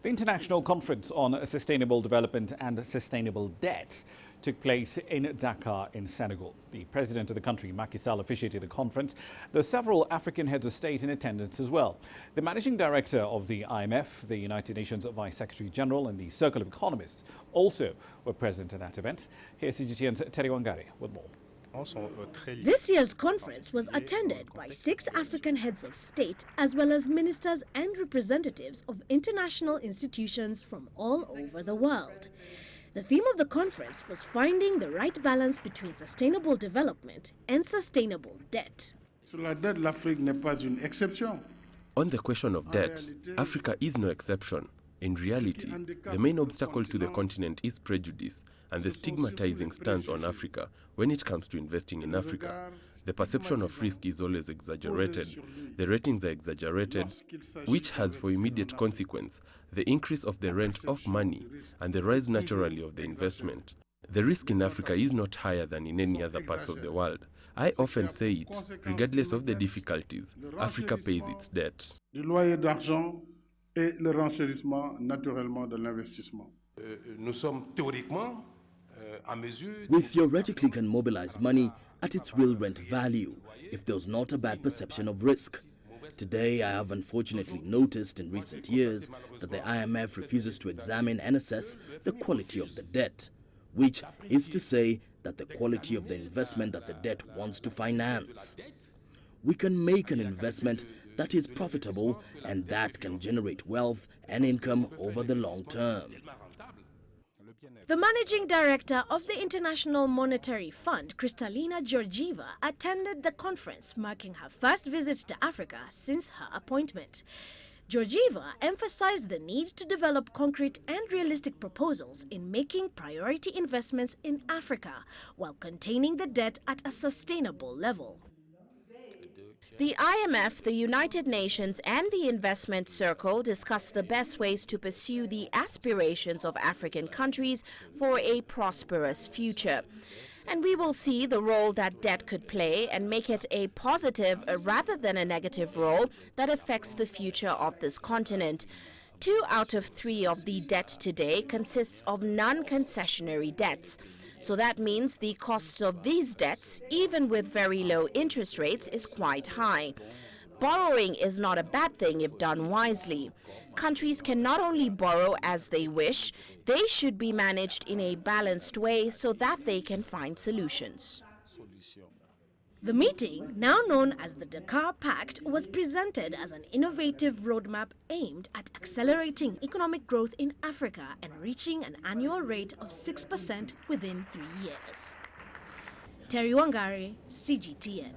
The International Conference on Sustainable Development and Sustainable Debt took place in Dakar in Senegal. The president of the country, Macky Sall, officiated the conference. There are several African heads of state in attendance as well. The Managing Director of the IMF, the United Nations Vice Secretary General and the Circle of Economists also were present at that event. Here's CGTN's Wangari with more. This year's conference was attended by 6 African heads of state as well as ministers and representatives of international institutions from all over the world. The theme of the conference was finding the right balance between sustainable development and sustainable debt. On the question of debt, Africa is no exception. In reality, the main obstacle to the continent is prejudice and the stigmatizing stance on Africa when it comes to investing in Africa. The perception of risk is always exaggerated. The ratings are exaggerated, which has for immediate consequence the increase of the rent of money and the rise naturally of the investment. The risk in Africa is not higher than in any other parts of the world. I often say it, regardless of the difficulties, Africa pays its debt. Et le renchérissement naturellement de l'investissement. We theoretically can mobilize money at its real rent value if there's not a bad perception of risk. Today, I have unfortunately noticed in recent years that the IMF refuses to examine and assess the quality of the debt, which is to say that the quality of the investment that the debt wants to finance. We can make an investment that is profitable and that can generate wealth and income over the long term. The Managing Director of the International Monetary Fund, Kristalina Georgieva, attended the conference, marking her first visit to Africa since her appointment. Georgieva emphasized the need to develop concrete and realistic proposals in making priority investments in Africa while containing the debt at a sustainable level. The IMF, the United Nations and the Investment Circle discussed the best ways to pursue the aspirations of African countries for a prosperous future. And we will see the role that debt could play and make it a positive rather than a negative role that affects the future of this continent. 2 out of 3 of the debt today consists of non-concessionary debts. So that means the cost of these debts, even with very low interest rates, is quite high. Borrowing is not a bad thing if done wisely. Countries can not only borrow as they wish, they should be managed in a balanced way so that they can find solutions. The meeting, now known as the Dakar Pact, was presented as an innovative roadmap aimed at accelerating economic growth in Africa and reaching an annual rate of 6% within 3 years. Wangari, CGTN.